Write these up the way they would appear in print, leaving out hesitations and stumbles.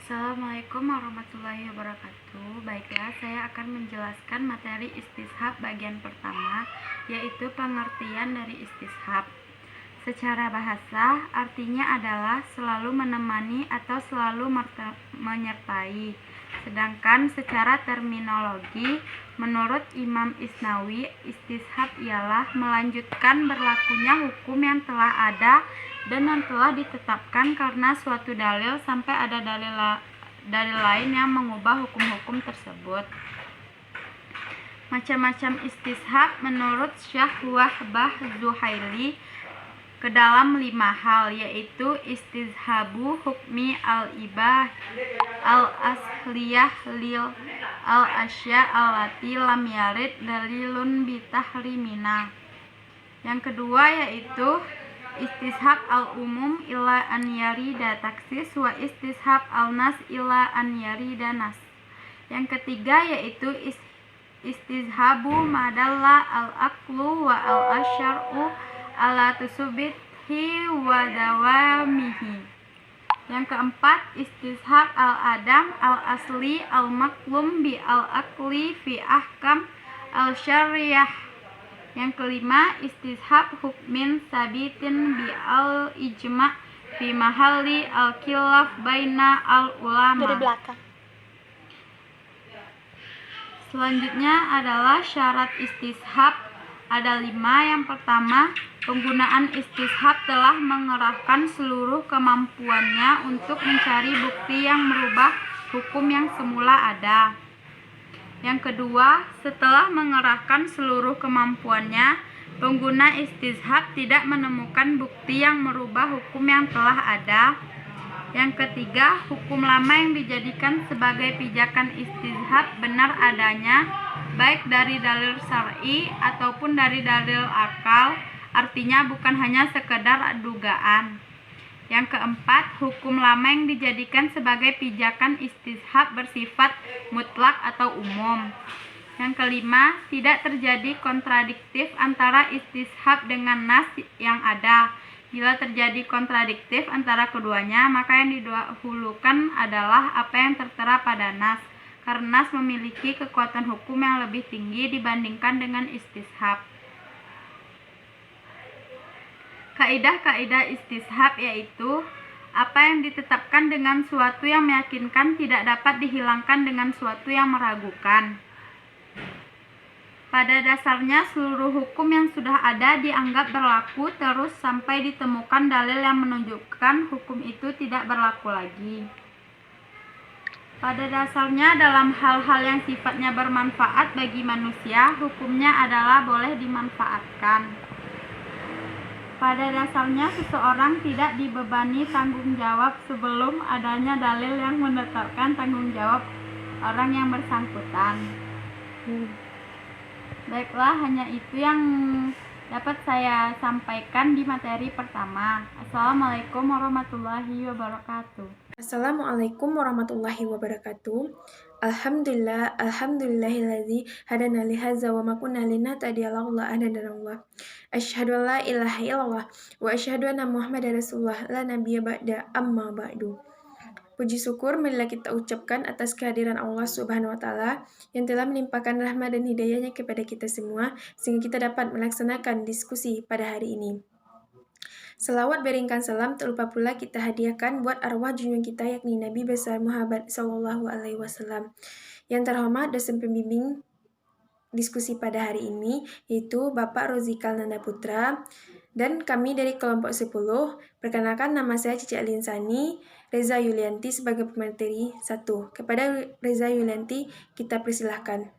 Assalamualaikum warahmatullahi wabarakatuh. Baiklah, saya akan menjelaskan materi istishab bagian pertama, yaitu pengertian dari istishab. Secara bahasa, artinya adalah selalu menemani atau selalu menyertai. Sedangkan secara terminologi, menurut Imam Isnawi, istishab ialah melanjutkan berlakunya hukum yang telah ada dan yang telah ditetapkan karena suatu dalil sampai ada dalil lain yang mengubah hukum-hukum tersebut. Macam-macam istishab menurut Syekh Wahbah Zuhaili ke dalam 5 hal, yaitu istishabu hukmi al-ibah al-asliyah lil al-asya allati lam yarid dalilun bitahrimina. Yang kedua yaitu istishab al-umum ila an yarida taksis wa istishab al-nas ila an yarida nas. Yang ketiga yaitu istishabu madalla al-aqlu wa al-asyar'u ala tusubithi wa dawamihi. Yang keempat istishab al-adam al-asli al-maklum bi al-aqli fi ahkam al-syariyah. Yang kelima istishab hukmin sabitin bi al-ijma' fi mahalli al-khilaf baina al-ulama. Dari belakang. Selanjutnya adalah syarat istishab. Ada 5. Yang pertama, penggunaan istishab telah mengerahkan seluruh kemampuannya untuk mencari bukti yang merubah hukum yang semula ada. Yang kedua, setelah mengerahkan seluruh kemampuannya, pengguna istishab tidak menemukan bukti yang merubah hukum yang telah ada. Yang ketiga, hukum lama yang dijadikan sebagai pijakan istishab benar adanya, baik dari dalil syar'i ataupun dari dalil akal, artinya bukan hanya sekedar dugaan. Yang keempat, hukum lama yang dijadikan sebagai pijakan istishab bersifat mutlak atau umum. Yang kelima, tidak terjadi kontradiktif antara istishab dengan nas yang ada. Bila terjadi kontradiktif antara keduanya, maka yang didahulukan adalah apa yang tertera pada nas, karena nas memiliki kekuatan hukum yang lebih tinggi dibandingkan dengan istishab. Kaidah-kaidah istishab yaitu apa yang ditetapkan dengan suatu yang meyakinkan tidak dapat dihilangkan dengan suatu yang meragukan. Pada dasarnya seluruh hukum yang sudah ada dianggap berlaku terus sampai ditemukan dalil yang menunjukkan hukum itu tidak berlaku lagi. Pada dasarnya dalam hal-hal yang sifatnya bermanfaat bagi manusia, hukumnya adalah boleh dimanfaatkan. Pada dasarnya seseorang tidak dibebani tanggung jawab sebelum adanya dalil yang menetapkan tanggung jawab orang yang bersangkutan. Baiklah, hanya itu yang dapat saya sampaikan di materi pertama. Assalamualaikum warahmatullahi wabarakatuh. Assalamualaikum warahmatullahi wabarakatuh. Alhamdulillahilladzi hadana li hadza wa ma kunna linahtadiya laula an hadanallah. Asyhadu an la ilaha illallah wa asyhadu anna Muhammadar Rasulullah la nabiyya ba'da amma ba'du. Puji syukur marilah kita ucapkan atas kehadiran Allah Subhanahu wa taala yang telah melimpahkan rahmat dan hidayahnya kepada kita semua sehingga kita dapat melaksanakan diskusi pada hari ini. Selawat beringkan salam tak lupa pula kita hadiahkan buat arwah junjungan kita yakni Nabi besar Muhammad sallallahu alaihi wasallam. Yang terhormat dosen pembimbing diskusi pada hari ini yaitu Bapak Rozikal Nanda Putra dan kami dari kelompok 10. Perkenalkan, nama saya Cici Alinsani Reza Yulianti sebagai pemateri 1. Kepada Reza Yulianti kita persilahkan.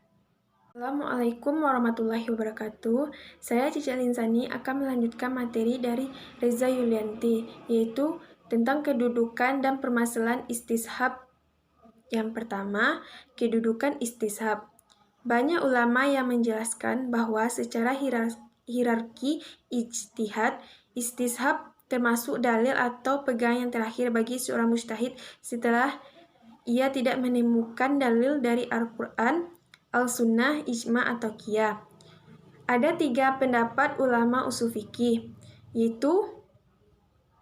Assalamualaikum warahmatullahi wabarakatuh. Saya Cici Alinsani akan melanjutkan materi dari Reza Yulianti, yaitu tentang kedudukan dan permasalahan istishab. Yang pertama, kedudukan istishab. Banyak ulama yang menjelaskan bahwa secara hierarki ijtihad, istishab termasuk dalil atau pegangan yang terakhir bagi seorang mujtahid setelah ia tidak menemukan dalil dari Al-Quran, Al-Sunnah, Ijma' atau Qiyas. Ada 3 pendapat ulama usul fikih, yaitu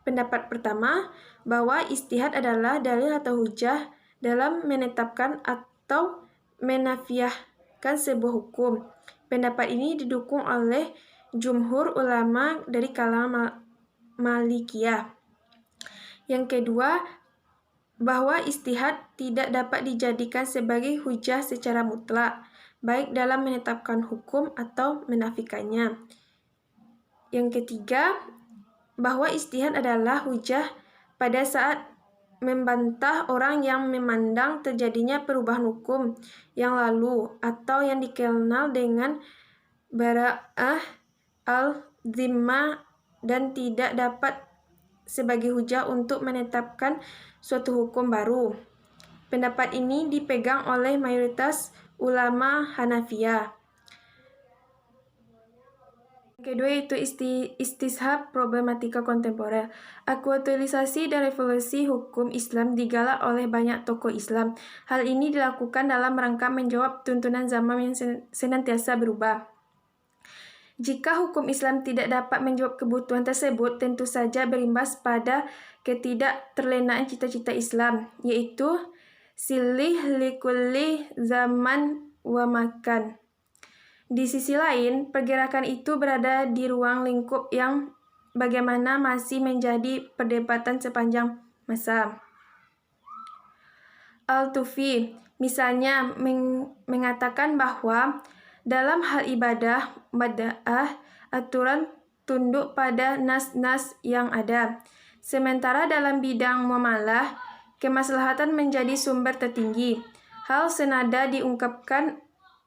pendapat pertama, bahwa ijtihad adalah dalil atau hujah dalam menetapkan atau menafiahkan sebuah hukum. Pendapat ini didukung oleh jumhur ulama dari kalangan Malikiyah. Yang kedua, bahwa ijtihad tidak dapat dijadikan sebagai hujah secara mutlak, baik dalam menetapkan hukum atau menafikannya. Yang ketiga, bahwa ijtihad adalah hujah pada saat membantah orang yang memandang terjadinya perubahan hukum yang lalu atau yang dikenal dengan bara'ah al-zimmah dan tidak dapat sebagai hujah untuk menetapkan suatu hukum baru. Pendapat ini dipegang oleh mayoritas ulama Hanafiyah. Kedua yaitu istishab problematika kontemporer. Aktualisasi dan revolusi hukum Islam digalak oleh banyak tokoh Islam. Hal ini dilakukan dalam rangka menjawab tuntunan zaman yang senantiasa berubah. Jika hukum Islam tidak dapat menjawab kebutuhan tersebut, tentu saja berimbas pada ketidakterlenaan cita-cita Islam, yaitu silih likulli zaman wa makan. Di sisi lain, pergerakan itu berada di ruang lingkup yang bagaimana masih menjadi perdebatan sepanjang masa. Al-Tufi misalnya mengatakan bahwa dalam hal ibadah bada'ah aturan tunduk pada nas-nas yang ada. Sementara dalam bidang muamalah, kemaslahatan menjadi sumber tertinggi. Hal senada diungkapkan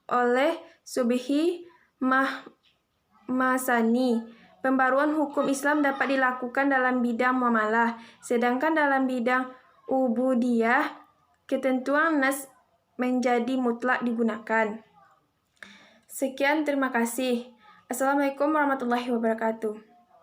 oleh Subhi Mahmasani. Pembaruan hukum Islam dapat dilakukan dalam bidang muamalah, sedangkan dalam bidang ubudiyah, ketentuan nas menjadi mutlak digunakan. Sekian, terima kasih. Assalamualaikum warahmatullahi wabarakatuh.